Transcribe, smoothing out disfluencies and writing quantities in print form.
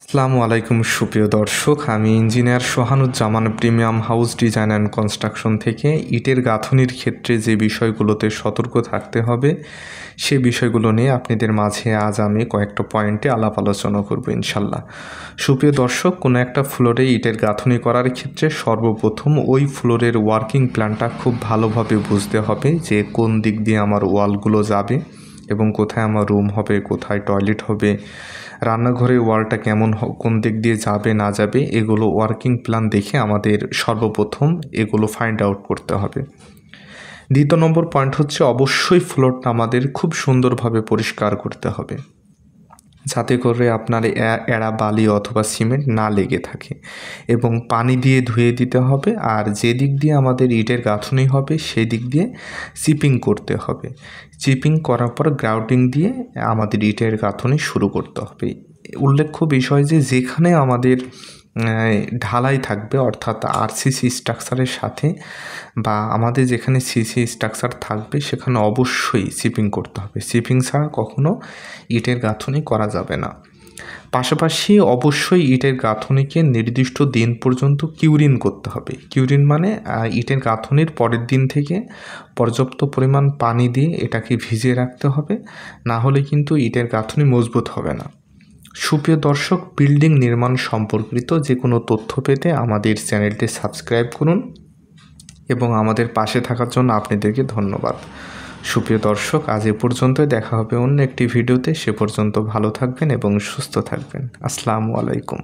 আসসালামু আলাইকুম সুপ্রিয় দর্শক, আমি engineer Sohanuzzaman premium house design and construction থেকে ইটের গাঁথনির ক্ষেত্রে যে বিষয়গুলোতে সতর্ক থাকতে হবে সে বিষয়গুলো নিয়ে আপনাদের মাঝে আজ আমি কয়েকটা পয়েন্টে আলাপ আলোচনা করব ইনশাল্লাহ। সুপ্রিয় দর্শক, কোনো একটা ফ্লোরে ইটের গাঁথনি করার ক্ষেত্রে সর্বপ্রথম ওই ফ্লোরের ওয়ার্কিং প্ল্যানটা খুব ভালোভাবে বুঝতে হবে যে কোন দিক দিয়ে আমার ওয়ালগুলো যাবে এবং কোথায় আমার রুম হবে, কোথায় টয়লেট হবে, রান্নাঘরের ওয়ালটা কেমন কোন দিক দিয়ে যাবে না যাবে, এগুলো ওয়ার্কিং প্ল্যান দেখে আমাদের সর্বপ্রথম এগুলো ফাইন্ড আউট করতে হবে। দ্বিতীয় নম্বর পয়েন্ট হচ্ছে অবশ্যই ফ্লোরটা আমাদের খুব সুন্দরভাবে পরিষ্কার করতে হবে, যাতে করে আপনার এড়া বালি অথবা সিমেন্ট না লেগে থাকে, এবং পানি দিয়ে ধুয়ে দিতে হবে। আর যে দিক দিয়ে আমাদের ইটের গাঁথনি হবে সেই দিক দিয়ে চিপিং করতে হবে। চিপিং করার পর গ্রাউটিং দিয়ে আমাদের ইটের গাঁথনি শুরু করতে হবে। উল্লেখ্য বিষয় যে যেখানে আমাদের ঢালাই থাকবে, অর্থাৎ আরসিসি স্ট্রাকচারের সাথে বা আমাদের যেখানে সিসি স্ট্রাকচার থাকবে সেখানে অবশ্যই চিপিং করতে হবে। চিপিং ছাড়া কখনো ইটের গাঁথনি করা যাবে না। পাশাপাশি অবশ্যই ইটের গাঁথনিকে নির্দিষ্ট দিন পর্যন্ত কিউরিং করতে হবে। কিউরিং মানে ইটের গাঁথনির পরের দিন থেকে পর্যাপ্ত পরিমাণ পানি দিয়ে এটাকে ভিজিয়ে রাখতে হবে, না হলে কিন্তু ইটের গাঁথনি মজবুত হবে না। সুপ্রিয় দর্শক, বিল্ডিং নির্মাণ সম্পর্কিত যে কোনো তথ্য পেতে আমাদের চ্যানেলটি সাবস্ক্রাইব করুন এবং আমাদের পাশে থাকার জন্য আপনাদেরকে ধন্যবাদ। সুপ্রিয় দর্শক, আজ এ পর্যন্তই, দেখা হবে অন্য একটি ভিডিওতে। সে পর্যন্ত ভালো থাকবেন এবং সুস্থ থাকবেন। আসসালামু আলাইকুম।